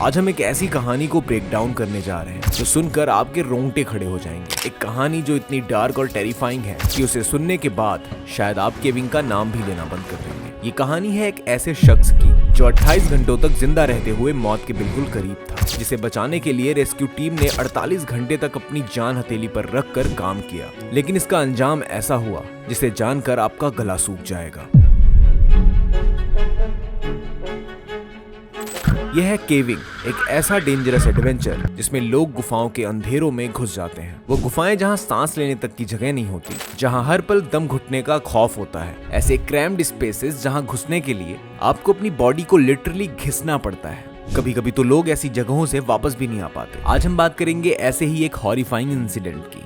आज हम एक ऐसी कहानी को ब्रेक डाउन करने जा रहे हैं जो सुनकर आपके रोंगटे खड़े हो जाएंगे। एक कहानी जो इतनी डार्क और टेरिफाइंग है कि उसे सुनने के बाद शायद आप केविन का नाम भी लेना बंद कर देंगे। ये कहानी है एक ऐसे शख्स की जो 28 घंटों तक जिंदा रहते हुए मौत के बिल्कुल करीब था, जिसे बचाने के लिए रेस्क्यू टीम ने 48 घंटे तक अपनी जान हथेली पर रखकर काम किया, लेकिन इसका अंजाम ऐसा हुआ जिसे जानकर आपका गला सूख जाएगा। यह है केविंग, एक ऐसा डेंजरस एडवेंचर जिसमें लोग गुफाओं के अंधेरों में घुस जाते हैं। वो गुफाएं जहां सांस लेने तक की जगह नहीं होती, जहां हर पल दम घुटने का खौफ होता है। ऐसे क्रैम्ड स्पेसेस जहां घुसने के लिए आपको अपनी बॉडी को लिटरली घिसना पड़ता है। कभी कभी तो लोग ऐसी जगहों से वापस भी नहीं आ पाते। आज हम बात करेंगे ऐसे ही एक हॉरिफाइंग इंसिडेंट की।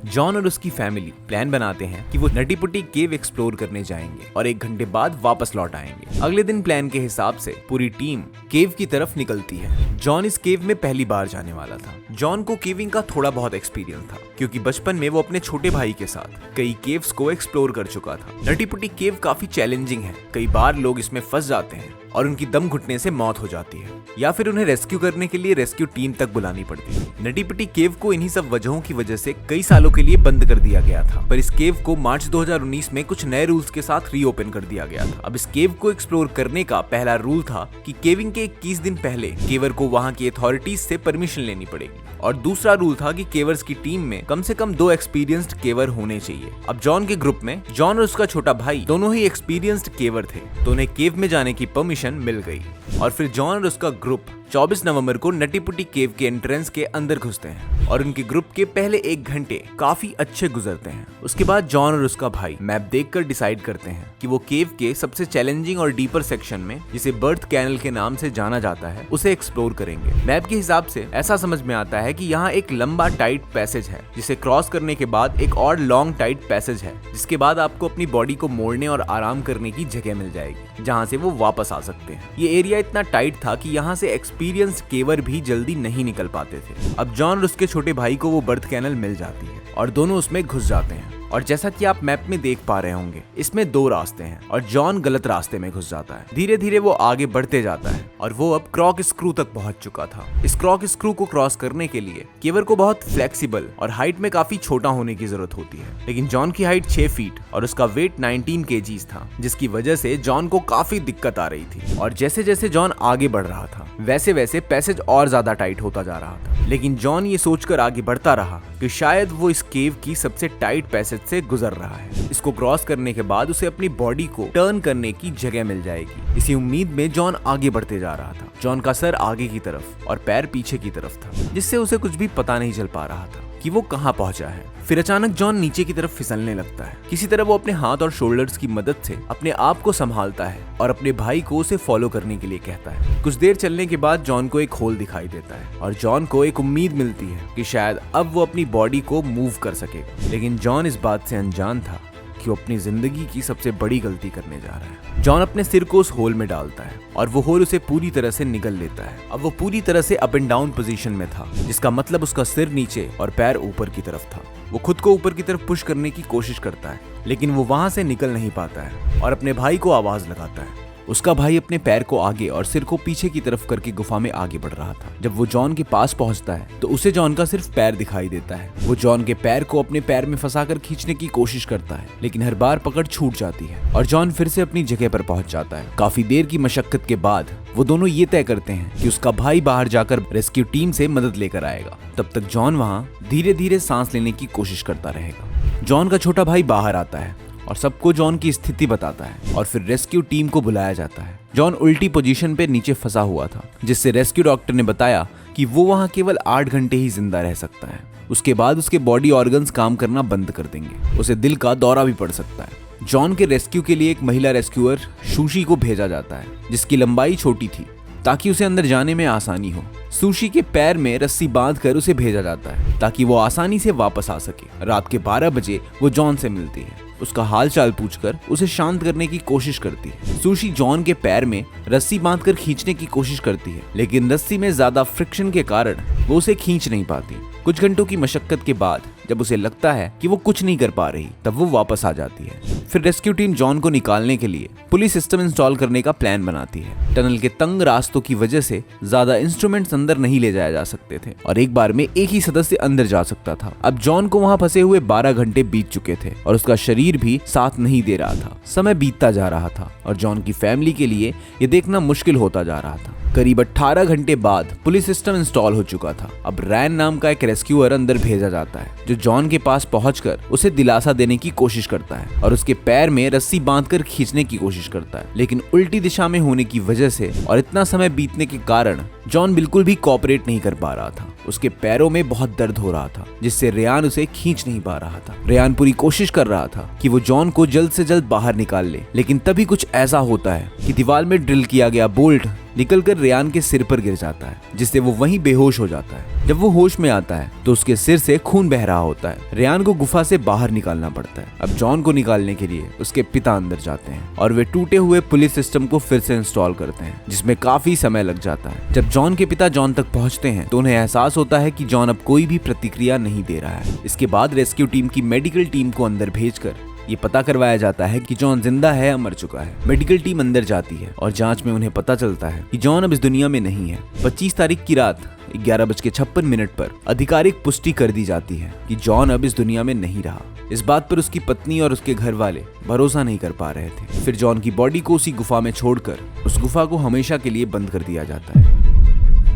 जॉन और उसकी फैमिली प्लान बनाते हैं कि वो नटी पुटी केव एक्सप्लोर करने जाएंगे और 1 घंटे बाद वापस लौट आएंगे। अगले दिन प्लान के हिसाब से पूरी टीम केव की तरफ निकलती है। जॉन इस केव में पहली बार जाने वाला था। जॉन को केविंग का थोड़ा बहुत एक्सपीरियंस था, क्योंकि बचपन में वो अपने छोटे भाई के साथ कई केव्स को एक्सप्लोर कर चुका था। नटी पुटी केव काफी चैलेंजिंग है। कई बार लोग इसमें फंस जाते हैं और उनकी दम घुटने से मौत हो जाती है, या फिर उन्हें रेस्क्यू करने के लिए रेस्क्यू टीम तक बुलानी पड़ती है। नटी पुटी केव को इन्हीं सब वजहों की वजह से कई सालों के लिए बंद कर दिया गया था, पर इस केव को मार्च 2019 में कुछ नए रूल्स के साथ रीओपन कर दिया गया था। अब इस केव को एक्सप्लोर करने का पहला रूल था कि केविंग के 21 दिन पहले केवर को वहां की अथॉरिटीज से परमिशन लेनी पड़ेगी, और दूसरा रूल था कि केवर्स की टीम में कम से कम 2 एक्सपीरियंस्ड केवर होने चाहिए। अब जॉन के ग्रुप में जॉन और उसका छोटा भाई दोनों ही एक्सपीरियंस्ड केवर थे, तो उन्हें केव में जाने की परमिशन मिल गई। और फिर जॉन और उसका ग्रुप 24 नवंबर को नटी पुटी केव के एंट्रेंस के अंदर घुसते हैं, और उनके ग्रुप के पहले 1 घंटे काफी अच्छे गुजरते हैं। उसके बाद जॉन और उसका भाई मैप देखकर डिसाइड करते हैं कि वो केव के सबसे चैलेंजिंग और डीपर सेक्शन में, जिसे बर्थ कैनल के नाम से जाना जाता है, उसे एक्सप्लोर करेंगे। मैप के हिसाब से ऐसा समझ में आता है कि यहाँ एक लंबा टाइट पैसेज है, जिसे क्रॉस करने के बाद एक और लॉन्ग टाइट पैसेज है, जिसके बाद आपको अपनी बॉडी को मोड़ने और आराम करने की जगह मिल जाएगी, जहाँ से वो वापस आ सकते हैं। ये एरिया इतना टाइट था कि यहाँ से एक्सपीरियंस केवर भी जल्दी नहीं निकल पाते थे। अब जॉन और उसके छोटे भाई को वो बर्थ कैनल मिल जाती है और दोनों उसमें घुस जाते हैं। और जैसा कि आप मैप में देख पा रहे होंगे, इसमें 2 रास्ते हैं और जॉन गलत रास्ते में घुस जाता है। धीरे धीरे वो आगे बढ़ते जाता है और वो अब क्रॉक स्क्रू तक पहुंच चुका था। इस क्रॉक स्क्रू को क्रॉस करने के लिए केवर को बहुत फ्लेक्सिबल और हाइट में काफी छोटा होने की जरूरत होती है, लेकिन जॉन की हाइट 6 फीट और उसका वेट 19 kgs था, जिसकी वजह से जॉन को काफी दिक्कत आ रही थी। और जैसे जैसे जॉन आगे बढ़ रहा था, वैसे वैसे पैसेज और ज्यादा टाइट होता जा रहा था। लेकिन जॉन ये सोचकर आगे बढ़ता रहा कि शायद वो इस केव की सबसे टाइट पैसेज से गुजर रहा है। इसको क्रॉस करने के बाद उसे अपनी बॉडी को टर्न करने की जगह मिल जाएगी। इसी उम्मीद में जॉन आगे बढ़ते जा रहा था। जॉन का सर आगे की तरफ और पैर पीछे की तरफ था, जिससे उसे कुछ भी पता नहीं चल पा रहा था कि वो कहाँ पहुंचा है। फिर अचानक जॉन नीचे की तरफ फिसलने लगता है। किसी तरह वो अपने हाथ और शोल्डर्स की मदद से अपने आप को संभालता है और अपने भाई को उसे फॉलो करने के लिए कहता है। कुछ देर चलने के बाद जॉन को एक होल दिखाई देता है और जॉन को एक उम्मीद मिलती है कि शायद अब वो अपनी बॉडी को मूव कर सकेगा। लेकिन जॉन इस बात से अनजान था कि वो अपनी जिंदगी की सबसे बड़ी गलती करने जा रहा है। जॉन अपने सिर को उस होल में डालता है और वो होल उसे पूरी तरह से निगल लेता है। अब वो पूरी तरह से अप एंड डाउन पोजीशन में था, जिसका मतलब उसका सिर नीचे और पैर ऊपर की तरफ था। वो खुद को ऊपर की तरफ पुश करने की कोशिश करता है, लेकिन वो वहां से निकल नहीं पाता है और अपने भाई को आवाज लगाता है। उसका भाई अपने पैर को आगे और सिर को पीछे की तरफ करके गुफा में आगे बढ़ रहा था। जब वो जॉन के पास पहुंचता है तो उसे जॉन का सिर्फ पैर दिखाई देता है। वो जॉन के पैर को अपने पैर में फंसाकर खींचने की कोशिश करता है, लेकिन हर बार पकड़ छूट जाती है और जॉन फिर से अपनी जगह पर पहुंच जाता है। काफी देर की मशक्कत के बाद वो दोनों ये तय करते हैं कि उसका भाई बाहर जाकर रेस्क्यू टीम से मदद लेकर आएगा। तब तक जॉन वहां धीरे धीरे सांस लेने की कोशिश करता रहेगा। जॉन का छोटा भाई बाहर आता है और सबको जॉन की स्थिति बताता है और फिर रेस्क्यू टीम को बुलाया जाता है। जॉन उल्टी पोजीशन पे नीचे फंसा हुआ था, जिससे रेस्क्यू डॉक्टर ने बताया कि वो वहां केवल 8 घंटे ही जिंदा रह सकता है। उसके बाद उसके बॉडी ऑर्गन्स काम करना बंद कर देंगे। उसे दिल का दौरा भी पड़ सकता है। जॉन के रेस्क्यू के लिए एक महिला रेस्क्यूअर सुशी को भेजा जाता है, जिसकी लंबाई छोटी थी ताकि उसे अंदर जाने में आसानी हो। सुशी के पैर में रस्सी बांधकर उसे भेजा जाता है ताकि वो आसानी से वापस आ सके। रात के 12 बजे वो जॉन से मिलती है। उसका हालचाल पूछकर उसे शांत करने की कोशिश करती है। सुशी जॉन के पैर में रस्सी बांधकर खींचने की कोशिश करती है, लेकिन रस्सी में ज्यादा फ्रिक्शन के कारण वो उसे खींच नहीं पाती। कुछ घंटों की मशक्कत के बाद जब उसे लगता है कि वो कुछ नहीं कर पा रही तब वो वापस आ जाती है। फिर रेस्क्यू टीम जॉन को निकालने के लिए पुलिस सिस्टम इंस्टॉल करने का प्लान बनाती है। टनल के तंग रास्तों की वजह से ज्यादा इंस्ट्रूमेंट्स अंदर नहीं ले जाए जा सकते थे और एक बार में एक ही सदस्य अंदर जा सकता था। अब जॉन को वहां फंसे हुए 12 घंटे बीत चुके थे और उसका शरीर भी साथ नहीं दे रहा था। समय बीतता जा रहा था और जॉन की फैमिली के लिए ये देखना मुश्किल होता जा रहा था। करीब 18 घंटे बाद पुलिस सिस्टम इंस्टॉल हो चुका था। अब रैन नाम का एक रेस्क्यूअर अंदर भेजा जाता है जो जॉन के पास पहुंचकर उसे दिलासा देने की कोशिश करता है और उसके पैर में रस्सी बांधकर खींचने की कोशिश करता है, लेकिन उल्टी दिशा में होने की वजह से और इतना समय बीतने के कारण जॉन बिल्कुल भी कोऑपरेट नहीं कर पा रहा था। उसके पैरों में बहुत दर्द हो रहा था जिससे रेयान उसे खींच नहीं पा रहा था। रेयान पूरी कोशिश कर रहा था कि वो जॉन को जल्द से जल्द बाहर निकाल ले, लेकिन तभी कुछ ऐसा होता है कि दीवार में ड्रिल किया गया बोल्ट निकलकर रेयान के सिर पर गिर जाता है जिससे वो वहीं बेहोश हो जाता है। जब वो होश में आता है तो उसके सिर से खून बह रहा होता है। रेयान को गुफा से बाहर निकालना पड़ता है। अब जॉन को निकालने के लिए उसके पिता अंदर जाते हैं और वे टूटे हुए पुलिस सिस्टम को फिर से इंस्टॉल करते हैं जिसमें काफी समय लग जाता है। जब जॉन के पिता जॉन तक पहुंचते हैं तो उन्हें एहसास होता है कि जॉन अब कोई भी प्रतिक्रिया नहीं दे रहा है। इसके बाद रेस्क्यू टीम की मेडिकल टीम को अंदर भेजकर ये पता करवाया जाता है कि जॉन जिंदा है या मर चुका है। मेडिकल टीम अंदर जाती है और जांच में उन्हें पता चलता है कि जॉन अब इस दुनिया में नहीं है। 25 तारीख की रात 11:56 पर आधिकारिक पुष्टि कर दी जाती है कि जॉन अब इस दुनिया में नहीं रहा। इस बात पर उसकी पत्नी और उसके घर वाले भरोसा नहीं कर पा रहे थे। फिर जॉन की बॉडी को उसी गुफा में छोड़कर उस गुफा को हमेशा के लिए बंद कर दिया जाता है।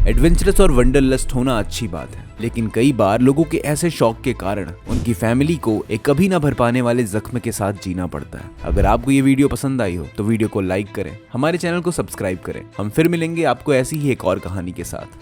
एडवेंचरस और वंडरलस्ट होना अच्छी बात है, लेकिन कई बार लोगों के ऐसे शौक के कारण उनकी फैमिली को एक कभी ना भर पाने वाले जख्म के साथ जीना पड़ता है। अगर आपको ये वीडियो पसंद आई हो तो वीडियो को लाइक करें, हमारे चैनल को सब्सक्राइब करें। हम फिर मिलेंगे आपको ऐसी ही एक और कहानी के साथ।